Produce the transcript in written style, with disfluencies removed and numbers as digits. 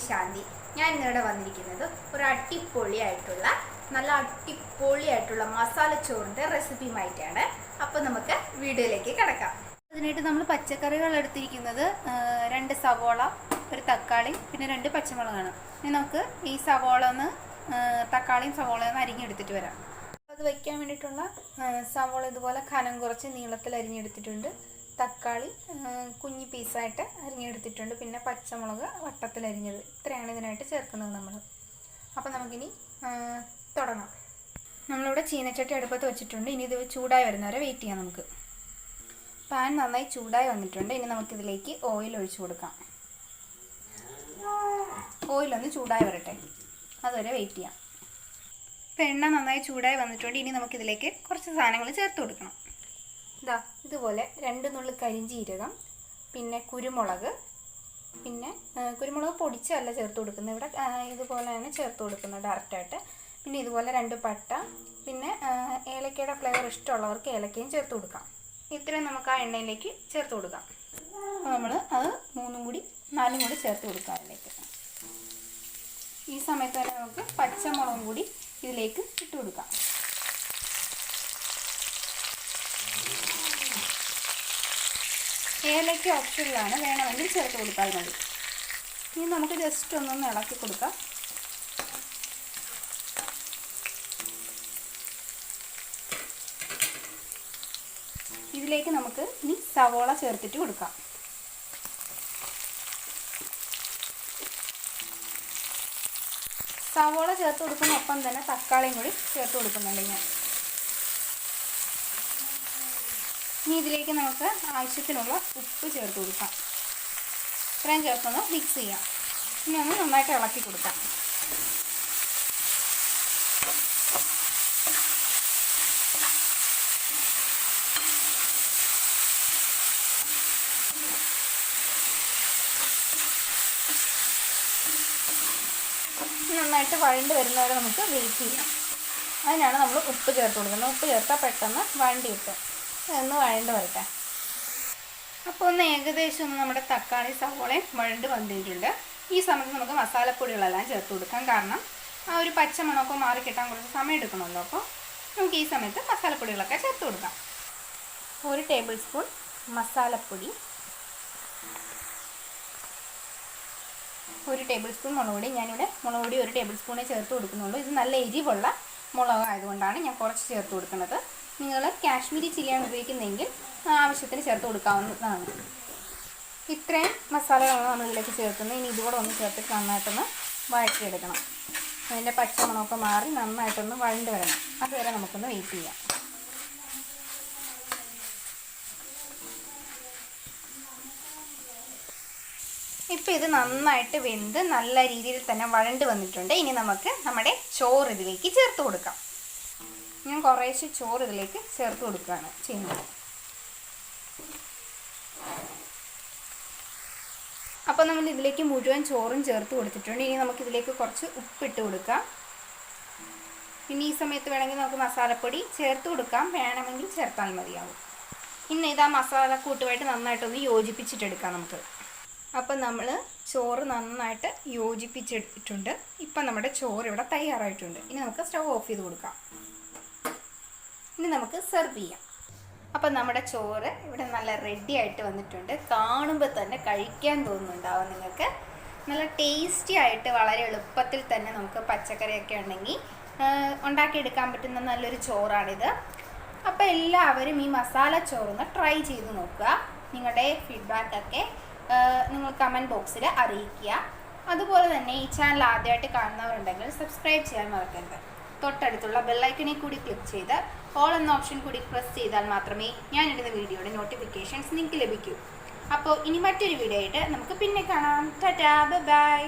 ശാന്തി. ഞാൻ ഇന്നിവിടെ വന്നിരിക്കുന്നത് ഒരു നല്ല അടിപൊളിയായിട്ടുള്ള മസാലച്ചോറിൻ്റെ റെസിപ്പിയുമായിട്ടാണ്. അപ്പോൾ നമുക്ക് വീഡിയോയിലേക്ക് കിടക്കാം. അതിനായിട്ട് നമ്മൾ പച്ചക്കറികൾ എടുത്തിരിക്കുന്നത് 2 സവോള, ഒരു തക്കാളി, പിന്നെ 2 പച്ചമുളകാണ്. ഇനി നമുക്ക് ഈ തക്കാളിയും സവോളയും അരിഞ്ഞെടുത്തിട്ട് വരാം. അത് വയ്ക്കാൻ വേണ്ടിയിട്ടുള്ള സവോള ഇതുപോലെ കനം കുറച്ച് നീളത്തിൽ അരിഞ്ഞെടുത്തിട്ടുണ്ട്. തക്കാളി കുഞ്ഞി പീസായിട്ട് അരിഞ്ഞെടുത്തിട്ടുണ്ട്. പിന്നെ പച്ചമുളക് വട്ടത്തിൽ അരിഞ്ഞത്. ഇത്രയാണ് ഇതിനായിട്ട് ചേർക്കുന്നത് നമ്മൾ. അപ്പോൾ നമുക്കിനി തുടങ്ങാം. നമ്മളിവിടെ ചീനച്ചട്ടി അടുപ്പത്ത് വെച്ചിട്ടുണ്ട്. ഇനി ഇത് ചൂടായി വരുന്നവരെ വെയിറ്റ് ചെയ്യാം. നമുക്ക് പാൻ നന്നായി ചൂടായി വന്നിട്ടുണ്ട്. ഇനി നമുക്കിതിലേക്ക് ഓയിൽ ഒഴിച്ചു കൊടുക്കാം. ഓയിലൊന്ന് ചൂടായി വരട്ടെ, അതുവരെ വെയിറ്റ് ചെയ്യാം. ഇപ്പോൾ എണ്ണ നന്നായി ചൂടായി വന്നിട്ടുണ്ട്. ഇനി നമുക്കിതിലേക്ക് കുറച്ച് സാധനങ്ങൾ ചേർത്ത് കൊടുക്കണം. ഇതുപോലെ 2 നുള്ളി കരിഞ്ചീരകം, പിന്നെ കുരുമുളക്, പിന്നെ കുരുമുളക് പൊടിച്ചല്ല ചേർത്ത് കൊടുക്കുന്നത്, ഇവിടെ ഇതുപോലെയാണ് ചേർത്ത് കൊടുക്കുന്നത് ഡയറക്റ്റായിട്ട്. പിന്നെ ഇതുപോലെ 2 പട്ട, പിന്നെ ഏലക്കയുടെ ഫ്ലേവർ ഇഷ്ടമുള്ളവർക്ക് ഏലക്കയും ചേർത്ത് കൊടുക്കാം. ഇത്രയും നമുക്ക് ആ എണ്ണയിലേക്ക് ചേർത്ത് കൊടുക്കാം. നമ്മൾ അത് 4 കൂടി ചേർത്ത് കൊടുക്കാം അതിലേക്ക്. ഈ സമയത്ത് തന്നെ നമുക്ക് പച്ചമുളകും കൂടി ഇതിലേക്ക് ഇട്ട് കൊടുക്കാം. ഏലക്ക ഓപ്ഷനിലാണ്, വേണമെങ്കിൽ ചേർത്ത് കൊടുത്താൽ മതി. ഇനി നമുക്ക് ജസ്റ്റ് ഒന്നൊന്ന് ഇളക്കി കൊടുക്കാം. ഇതിലേക്ക് നമുക്ക് ഇനി സവോള ചേർത്തിട്ട് കൊടുക്കാം. സവോള ചേർത്ത് കൊടുക്കുന്ന ഒപ്പം തന്നെ തക്കാളിയും കൂടി ചേർത്ത് കൊടുക്കുന്നുണ്ട് ഞാൻ. ഇനി ഇതിലേക്ക് നമുക്ക് ആവശ്യത്തിനുള്ള ഉപ്പ് ചേർത്ത് കൊടുക്കാം. ഇത്രയും ചേർത്തൊന്ന് മിക്സ് ചെയ്യാം. ഇനി ഒന്ന് നന്നായിട്ട് ഇളക്കി കൊടുക്കാം. നന്നായിട്ട് വഴണ്ട് വരുന്നവരെ നമുക്ക് വെയിറ്റ് ചെയ്യാം. അതിനാണ് നമ്മൾ ഉപ്പ് ചേർത്ത് കൊടുക്കുന്നത്. ഉപ്പ് ചേർത്താൽ പെട്ടെന്ന് വഴണ്ടി കിട്ടും. ഒന്ന് വഴണ്ട് വരട്ടെ. അപ്പോൾ ഏകദേശം നമ്മുടെ തക്കാളി സവോളയും വഴണ്ട് വന്നിട്ടുണ്ട്. ഈ സമയത്ത് നമുക്ക് മസാലപ്പൊടികളെല്ലാം ചേർത്ത് കൊടുക്കാം. കാരണം ആ ഒരു പച്ചമണമൊക്കെ മാറി കിട്ടാൻ കുറച്ച് സമയം എടുക്കണമല്ലോ. അപ്പോൾ നമുക്ക് ഈ സമയത്ത് മസാലപ്പൊടികളൊക്കെ ചേർത്ത് കൊടുക്കാം. 1 ടേബിൾ സ്പൂൺ മസാലപ്പൊടി, 1 ടേബിൾ സ്പൂൺ മുളക് പൊടി. ഞാനിവിടെ മുളക് പൊടി 1 ടേബിൾ സ്പൂണേ ചേർത്ത് കൊടുക്കുന്നുള്ളൂ. ഇത് നല്ല എരിവുള്ള മുളകായതുകൊണ്ടാണ് ഞാൻ കുറച്ച് ചേർത്ത് കൊടുക്കുന്നത്. നിങ്ങൾ കാശ്മീരി ചില്ലിയാണ് ഉപയോഗിക്കുന്നതെങ്കിൽ ആവശ്യത്തിന് ചേർത്ത് കൊടുക്കാവുന്നതാണ്. ഇത്രയും മസാലകളാണ് നമ്മൾ ഇതിലേക്ക് ചേർക്കുന്നത്. ഇനി ഇതുകൂടെ ഒന്ന് ചേർത്തിട്ട് നന്നായിട്ടൊന്ന് വഴറ്റിയെടുക്കണം. അതിൻ്റെ പച്ചമണമൊക്കെ മാറി നന്നായിട്ടൊന്ന് വഴണ്ട് വരണം. അതുവരെ നമുക്കൊന്ന് വെയിറ്റ് ചെയ്യാം. ഇപ്പോൾ ഇത് നന്നായിട്ട് വെന്ത് നല്ല രീതിയിൽ തന്നെ വഴണ്ട് വന്നിട്ടുണ്ട്. ഇനി നമുക്ക് നമ്മുടെ ചോറ് ഇതിലേക്ക് ചേർത്ത് കൊടുക്കാം. ഞാൻ കുറേശ്ശെ ചോറ് ഇതിലേക്ക് ചേർത്ത് കൊടുക്കുകയാണ് ചെയ്യുന്നത്. അപ്പോൾ നമ്മൾ ഇതിലേക്ക് മുഴുവൻ ചോറും ചേർത്ത് കൊടുത്തിട്ടുണ്ട്. ഇനി നമുക്കിതിലേക്ക് കുറച്ച് ഉപ്പിട്ട് കൊടുക്കാം. പിന്നെ ഈ സമയത്ത് വേണമെങ്കിൽ നമുക്ക് മസാലപ്പൊടി ചേർത്ത് കൊടുക്കാം, വേണമെങ്കിൽ ചേർത്താൽ മതിയാവും. ഇനി ഇതാ മസാല കൂട്ടുമായിട്ട് നന്നായിട്ടൊന്ന് യോജിപ്പിച്ചിട്ടെടുക്കാം നമുക്ക്. അപ്പം നമ്മൾ ചോറ് നന്നായിട്ട് യോജിപ്പിച്ചെടുത്തിട്ടുണ്ട്. ഇപ്പം നമ്മുടെ ചോറ് ഇവിടെ തയ്യാറായിട്ടുണ്ട്. ഇനി നമുക്ക് സ്റ്റവ് ഓഫ് ചെയ്ത് കൊടുക്കാം. ഇനി നമുക്ക് സെർവ് ചെയ്യാം. അപ്പം നമ്മുടെ ചോറ് ഇവിടെ നല്ല റെഡി ആയിട്ട് വന്നിട്ടുണ്ട്. കാണുമ്പോൾ തന്നെ കഴിക്കാൻ തോന്നുന്നുണ്ടാവും നിങ്ങൾക്ക്. നല്ല ടേസ്റ്റി ആയിട്ട് വളരെ എളുപ്പത്തിൽ തന്നെ നമുക്ക് പച്ചക്കറിയൊക്കെ ഉണ്ടെങ്കിൽ ഉണ്ടാക്കിയെടുക്കാൻ പറ്റുന്ന നല്ലൊരു ചോറാണിത്. അപ്പോൾ എല്ലാവരും ഈ മസാല ചോറൊന്ന് ട്രൈ ചെയ്ത് നോക്കുക. നിങ്ങളുടെ ഫീഡ്ബാക്കൊക്കെ നിങ്ങൾ കമൻറ്റ് ബോക്സിൽ അറിയിക്കുക. അതുപോലെ തന്നെ ഈ ചാനൽ ആദ്യമായിട്ട് കാണുന്നവരുണ്ടെങ്കിൽ സബ്സ്ക്രൈബ് ചെയ്യാൻ മറക്കരുത്. തൊട്ടടുത്തുള്ള ബെല്ലൈക്കണിൽ കൂടി ക്ലിക്ക് ചെയ്ത് ഓൾ എന്ന ഓപ്ഷൻ കൂടി പ്രസ് ചെയ്താൽ മാത്രമേ ഞാനിടുന്ന വീഡിയോയുടെ നോട്ടിഫിക്കേഷൻസ് നിങ്ങൾക്ക് ലഭിക്കൂ. അപ്പോൾ ഇനി മറ്റൊരു വീഡിയോ ആയിട്ട് നമുക്ക് പിന്നെ കാണാം. ടാറ്റാ, ബൈ.